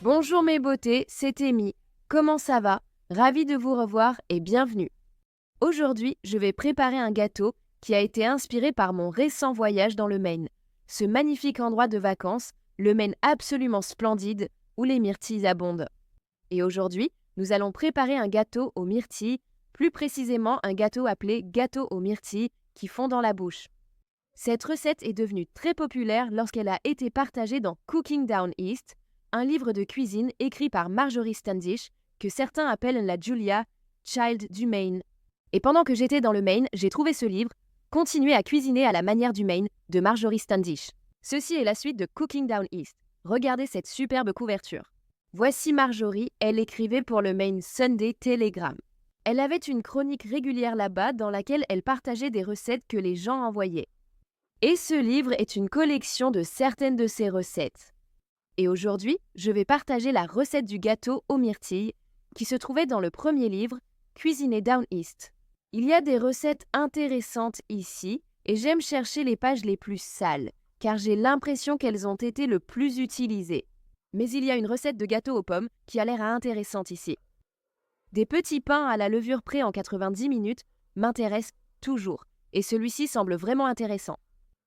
Bonjour mes beautés, c'est Amy. Comment ça va? Ravie de vous revoir et bienvenue. Aujourd'hui, je vais préparer un gâteau qui a été inspiré par mon récent voyage dans le Maine. Ce magnifique endroit de vacances, le Maine absolument splendide, où les myrtilles abondent. Et aujourd'hui, nous allons préparer un gâteau aux myrtilles, plus précisément un gâteau appelé gâteau aux myrtilles qui fond dans la bouche. Cette recette est devenue très populaire lorsqu'elle a été partagée dans Cooking Down East, un livre de cuisine écrit par Marjorie Standish, que certains appellent la Julia Child du Maine. Et pendant que j'étais dans le Maine, j'ai trouvé ce livre, Continuer à cuisiner à la manière du Maine, de Marjorie Standish. Ceci est la suite de Cooking Down East. Regardez cette superbe couverture. Voici Marjorie, elle écrivait pour le Maine Sunday Telegram. Elle avait une chronique régulière là-bas dans laquelle elle partageait des recettes que les gens envoyaient. Et ce livre est une collection de certaines de ses recettes. Et aujourd'hui, je vais partager la recette du gâteau aux myrtilles qui se trouvait dans le premier livre, Cuisiner Down East. Il y a des recettes intéressantes ici et j'aime chercher les pages les plus sales, car j'ai l'impression qu'elles ont été le plus utilisées. Mais il y a une recette de gâteau aux pommes qui a l'air intéressante ici. Des petits pains à la levure près en 90 minutes m'intéressent toujours, et celui-ci semble vraiment intéressant.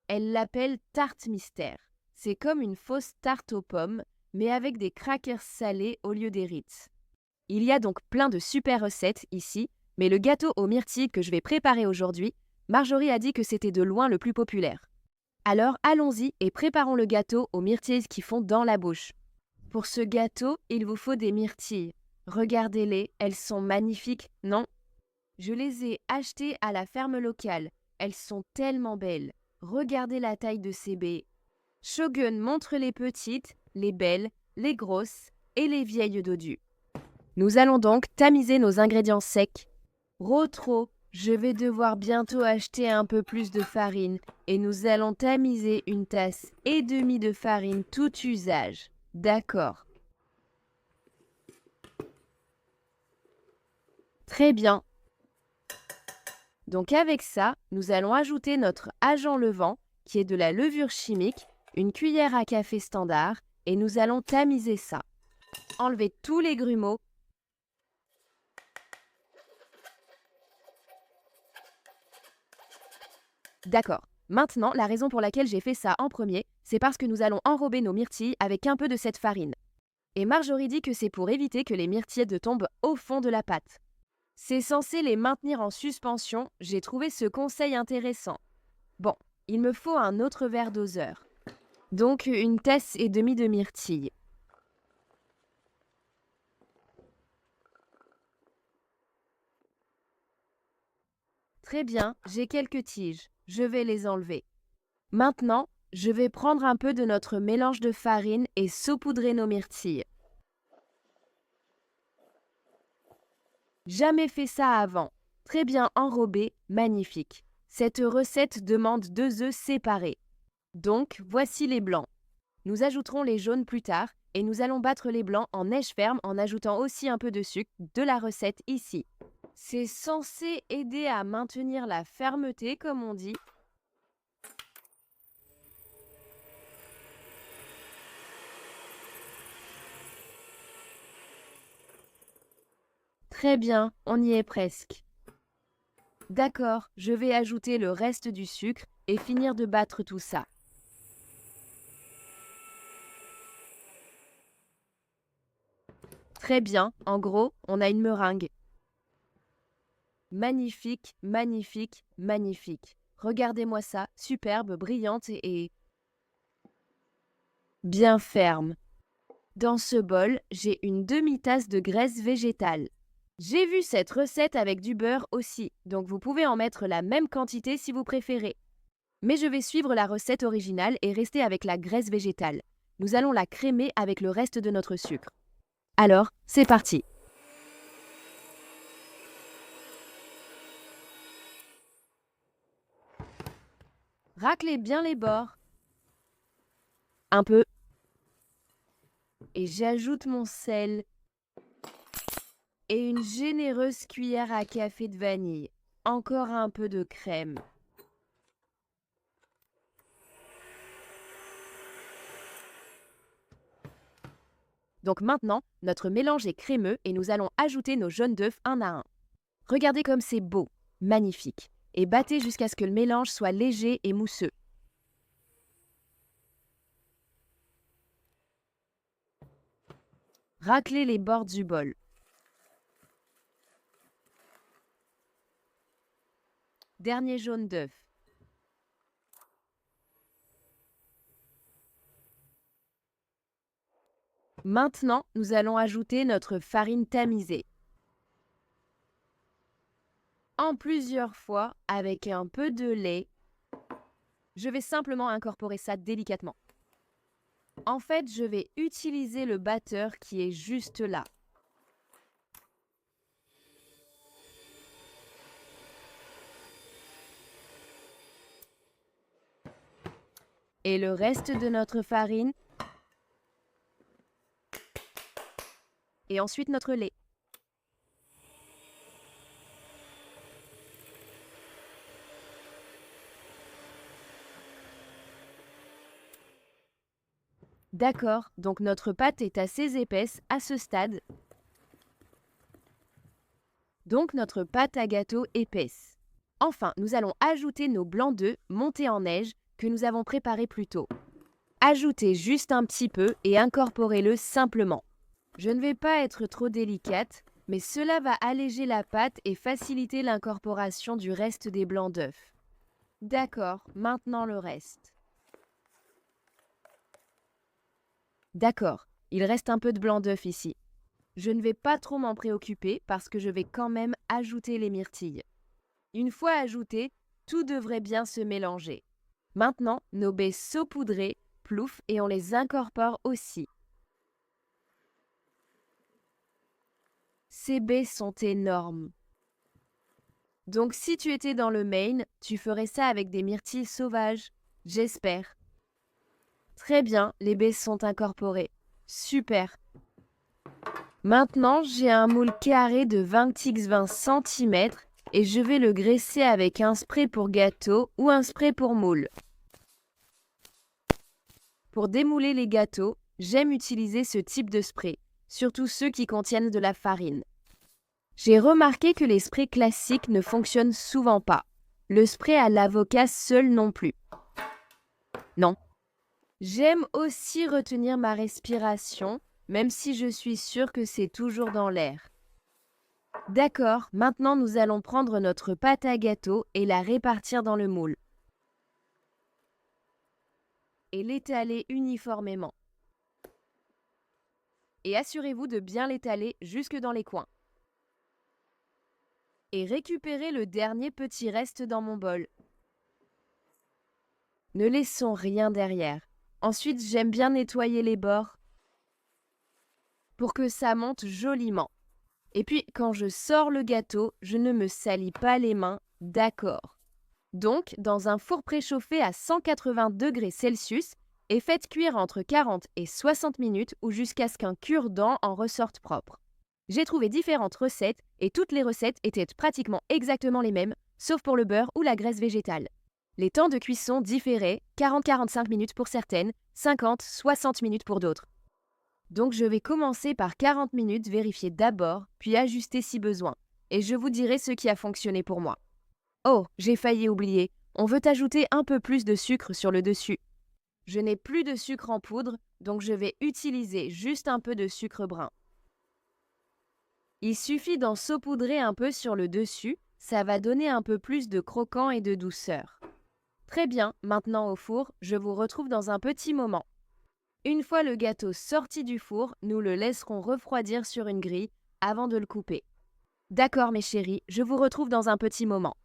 Elle l'appelle tarte mystère. C'est comme une fausse tarte aux pommes, mais avec des crackers salés au lieu des Ritz. Il y a donc plein de super recettes ici, mais le gâteau aux myrtilles que je vais préparer aujourd'hui, Marjorie a dit que c'était de loin le plus populaire. Alors allons-y et préparons le gâteau aux myrtilles qui font dans la bouche. Pour ce gâteau, il vous faut des myrtilles. Regardez-les, elles sont magnifiques, non? Je les ai achetées à la ferme locale. Elles sont tellement belles. Regardez la taille de ces baies. Shogun montre les petites, les belles, les grosses et les vieilles dodues. Nous allons donc tamiser nos ingrédients secs. Rotro, je vais devoir bientôt acheter un peu plus de farine et nous allons tamiser 1,5 tasses de farine tout usage. D'accord. Très bien. Donc avec ça, nous allons ajouter notre agent levant qui est de la levure chimique, une cuillère à café standard et nous allons tamiser ça. Enlevez tous les grumeaux. D'accord. Maintenant, la raison pour laquelle j'ai fait ça en premier, c'est parce que nous allons enrober nos myrtilles avec un peu de cette farine. Et Marjorie dit que c'est pour éviter que les myrtilles ne tombent au fond de la pâte. C'est censé les maintenir en suspension, j'ai trouvé ce conseil intéressant. Bon, il me faut un autre verre doseur. Donc 1,5 tasses de myrtilles. Très bien, j'ai quelques tiges. Je vais les enlever. Maintenant, je vais prendre un peu de notre mélange de farine et saupoudrer nos myrtilles. Jamais fait ça avant. Très bien enrobé, magnifique. Cette recette demande 2 œufs séparés. Donc, voici les blancs. Nous ajouterons les jaunes plus tard et nous allons battre les blancs en neige ferme en ajoutant aussi un peu de sucre de la recette ici. C'est censé aider à maintenir la fermeté, comme on dit. Très bien, on y est presque. D'accord, je vais ajouter le reste du sucre et finir de battre tout ça. Très bien, en gros, on a une meringue. Magnifique, magnifique, magnifique. Regardez-moi ça, superbe, brillante et bien ferme. Dans ce bol, j'ai une demi-tasse de graisse végétale. J'ai vu cette recette avec du beurre aussi, donc vous pouvez en mettre la même quantité si vous préférez. Mais je vais suivre la recette originale et rester avec la graisse végétale. Nous allons la crémer avec le reste de notre sucre. Alors, c'est parti. Raclez bien les bords. Un peu. Et j'ajoute mon sel. Et une généreuse cuillère à café de vanille. Encore un peu de crème. Donc maintenant, notre mélange est crémeux et nous allons ajouter nos jaunes d'œufs un à un. Regardez comme c'est beau, magnifique. Et battez jusqu'à ce que le mélange soit léger et mousseux. Raclez les bords du bol. Dernier jaune d'œuf. Maintenant, nous allons ajouter notre farine tamisée. En plusieurs fois, avec un peu de lait, je vais simplement incorporer ça délicatement. En fait, je vais utiliser le batteur qui est juste là. Et le reste de notre farine. Et ensuite notre lait. D'accord, donc notre pâte est assez épaisse à ce stade. Donc notre pâte à gâteau épaisse. Enfin, nous allons ajouter nos blancs d'œufs montés en neige que nous avons préparés plus tôt. Ajoutez juste un petit peu et incorporez-le simplement. Je ne vais pas être trop délicate, mais cela va alléger la pâte et faciliter l'incorporation du reste des blancs d'œufs. D'accord, maintenant le reste. D'accord, il reste un peu de blanc d'œuf ici. Je ne vais pas trop m'en préoccuper parce que je vais quand même ajouter les myrtilles. Une fois ajouté, tout devrait bien se mélanger. Maintenant, nos baies saupoudrées, plouf, et on les incorpore aussi. Ces baies sont énormes. Donc si tu étais dans le Maine, tu ferais ça avec des myrtilles sauvages, j'espère. Très bien, les baies sont incorporées. Super. Maintenant, j'ai un moule carré de 20x20 cm et je vais le graisser avec un spray pour gâteau ou un spray pour moule. Pour démouler les gâteaux, j'aime utiliser ce type de spray, surtout ceux qui contiennent de la farine. J'ai remarqué que les sprays classiques ne fonctionnent souvent pas. Le spray à l'avocat seul non plus. Non. J'aime aussi retenir ma respiration, même si je suis sûre que c'est toujours dans l'air. D'accord, maintenant nous allons prendre notre pâte à gâteau et la répartir dans le moule. Et l'étaler uniformément. Et assurez-vous de bien l'étaler jusque dans les coins. Et récupérez le dernier petit reste dans mon bol. Ne laissons rien derrière. Ensuite, j'aime bien nettoyer les bords pour que ça monte joliment. Et puis, quand je sors le gâteau, je ne me salis pas les mains, d'accord. Donc, dans un four préchauffé à 180 degrés Celsius et faites cuire entre 40 et 60 minutes ou jusqu'à ce qu'un cure-dent en ressorte propre. J'ai trouvé différentes recettes et toutes les recettes étaient pratiquement exactement les mêmes, sauf pour le beurre ou la graisse végétale. Les temps de cuisson différaient, 40-45 minutes pour certaines, 50-60 minutes pour d'autres. Donc je vais commencer par 40 minutes, vérifier d'abord, puis ajuster si besoin. Et je vous dirai ce qui a fonctionné pour moi. Oh, j'ai failli oublier, on veut ajouter un peu plus de sucre sur le dessus. Je n'ai plus de sucre en poudre, donc je vais utiliser juste un peu de sucre brun. Il suffit d'en saupoudrer un peu sur le dessus, ça va donner un peu plus de croquant et de douceur. Très bien, maintenant au four, je vous retrouve dans un petit moment. Une fois le gâteau sorti du four, nous le laisserons refroidir sur une grille avant de le couper. D'accord mes chéris, je vous retrouve dans un petit moment.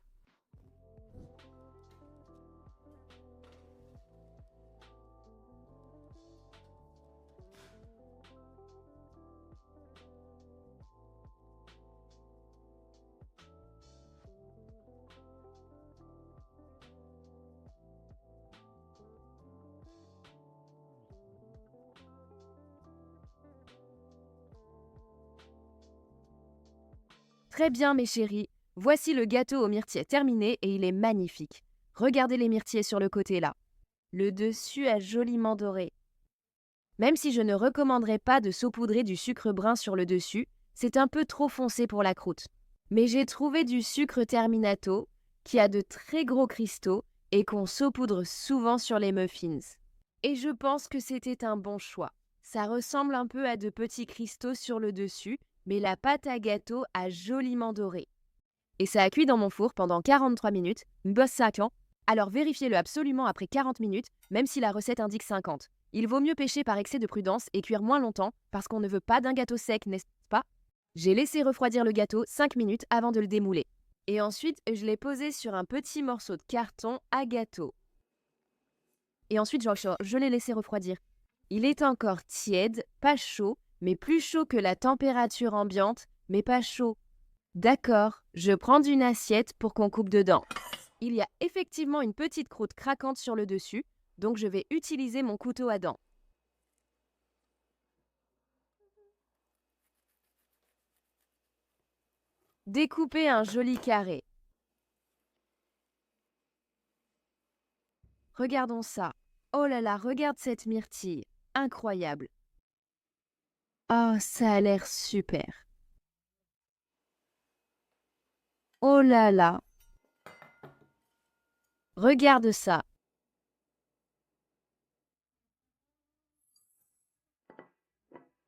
Très bien mes chéris, voici le gâteau aux myrtilles terminé et il est magnifique. Regardez les myrtilles sur le côté là. Le dessus a joliment doré. Même si je ne recommanderais pas de saupoudrer du sucre brun sur le dessus, c'est un peu trop foncé pour la croûte. Mais j'ai trouvé du sucre terminato qui a de très gros cristaux et qu'on saupoudre souvent sur les muffins. Et je pense que c'était un bon choix. Ça ressemble un peu à de petits cristaux sur le dessus, mais la pâte à gâteau a joliment doré. Et ça a cuit dans mon four pendant 43 minutes, bosse 5 ans. Alors vérifiez-le absolument après 40 minutes, même si la recette indique 50. Il vaut mieux pêcher par excès de prudence et cuire moins longtemps, parce qu'on ne veut pas d'un gâteau sec, n'est-ce pas? J'ai laissé refroidir le gâteau 5 minutes avant de le démouler. Et ensuite, je l'ai posé sur un petit morceau de carton à gâteau. Et ensuite, je l'ai laissé refroidir. Il est encore tiède, pas chaud, mais plus chaud que la température ambiante, mais pas chaud. D'accord, je prends une assiette pour qu'on coupe dedans. Il y a effectivement une petite croûte craquante sur le dessus, donc je vais utiliser mon couteau à dents. Découper un joli carré. Regardons ça. Oh là là, regarde cette myrtille. Incroyable. Oh, ça a l'air super. Oh là là. Regarde ça.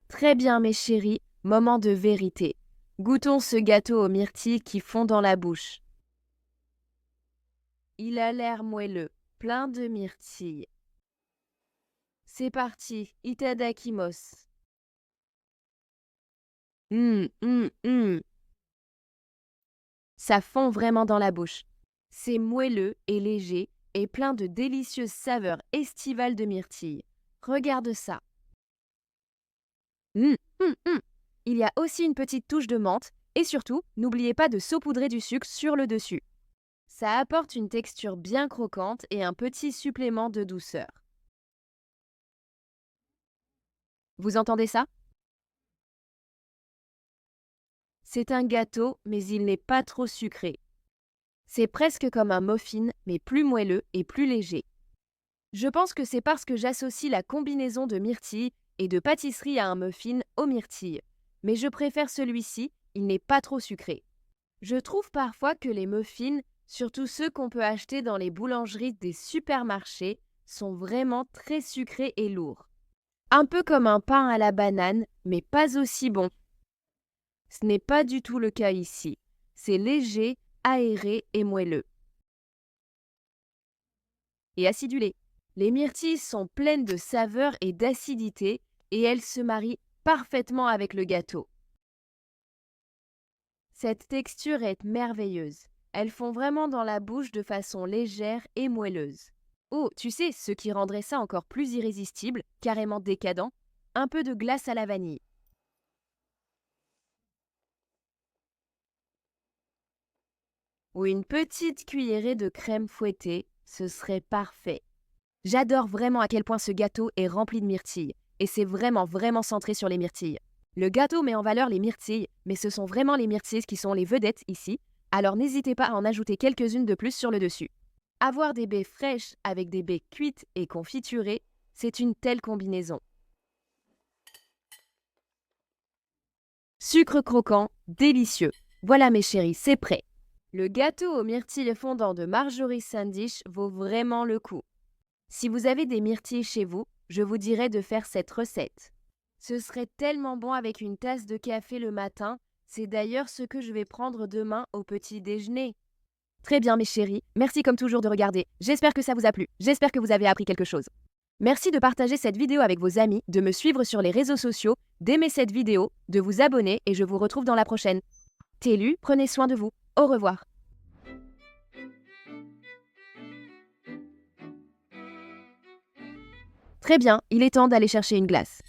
Très bien, mes chéris, moment de vérité. Goûtons ce gâteau aux myrtilles qui fond dans la bouche. Il a l'air moelleux, plein de myrtilles. C'est parti, itadakimos. Ça fond vraiment dans la bouche. C'est moelleux et léger et plein de délicieuses saveurs estivales de myrtilles. Regarde ça. Il y a aussi une petite touche de menthe et surtout, n'oubliez pas de saupoudrer du sucre sur le dessus. Ça apporte une texture bien croquante et un petit supplément de douceur. Vous entendez ça? C'est un gâteau, mais il n'est pas trop sucré. C'est presque comme un muffin, mais plus moelleux et plus léger. Je pense que c'est parce que j'associe la combinaison de myrtilles et de pâtisserie à un muffin aux myrtilles. Mais je préfère celui-ci, il n'est pas trop sucré. Je trouve parfois que les muffins, surtout ceux qu'on peut acheter dans les boulangeries des supermarchés, sont vraiment très sucrés et lourds. Un peu comme un pain à la banane, mais pas aussi bon. Ce n'est pas du tout le cas ici. C'est léger, aéré et moelleux. Et acidulé. Les myrtilles sont pleines de saveur et d'acidité et elles se marient parfaitement avec le gâteau. Cette texture est merveilleuse. Elles font vraiment dans la bouche de façon légère et moelleuse. Oh, tu sais, ce qui rendrait ça encore plus irrésistible, carrément décadent, un peu de glace à la vanille. Ou une petite cuillerée de crème fouettée, ce serait parfait. J'adore vraiment à quel point ce gâteau est rempli de myrtilles, et c'est vraiment centré sur les myrtilles. Le gâteau met en valeur les myrtilles, mais ce sont vraiment les myrtilles qui sont les vedettes ici, alors n'hésitez pas à en ajouter quelques-unes de plus sur le dessus. Avoir des baies fraîches avec des baies cuites et confiturées, c'est une telle combinaison. Sucre croquant, délicieux. Voilà mes chéris, c'est prêt. Le gâteau aux myrtilles fondant de Marjorie Sandish vaut vraiment le coup. Si vous avez des myrtilles chez vous, je vous dirais de faire cette recette. Ce serait tellement bon avec une tasse de café le matin, c'est d'ailleurs ce que je vais prendre demain au petit déjeuner. Très bien mes chéris, merci comme toujours de regarder. J'espère que ça vous a plu, j'espère que vous avez appris quelque chose. Merci de partager cette vidéo avec vos amis, de me suivre sur les réseaux sociaux, d'aimer cette vidéo, de vous abonner et je vous retrouve dans la prochaine. Télu, prenez soin de vous. Au revoir. Très bien, il est temps d'aller chercher une glace.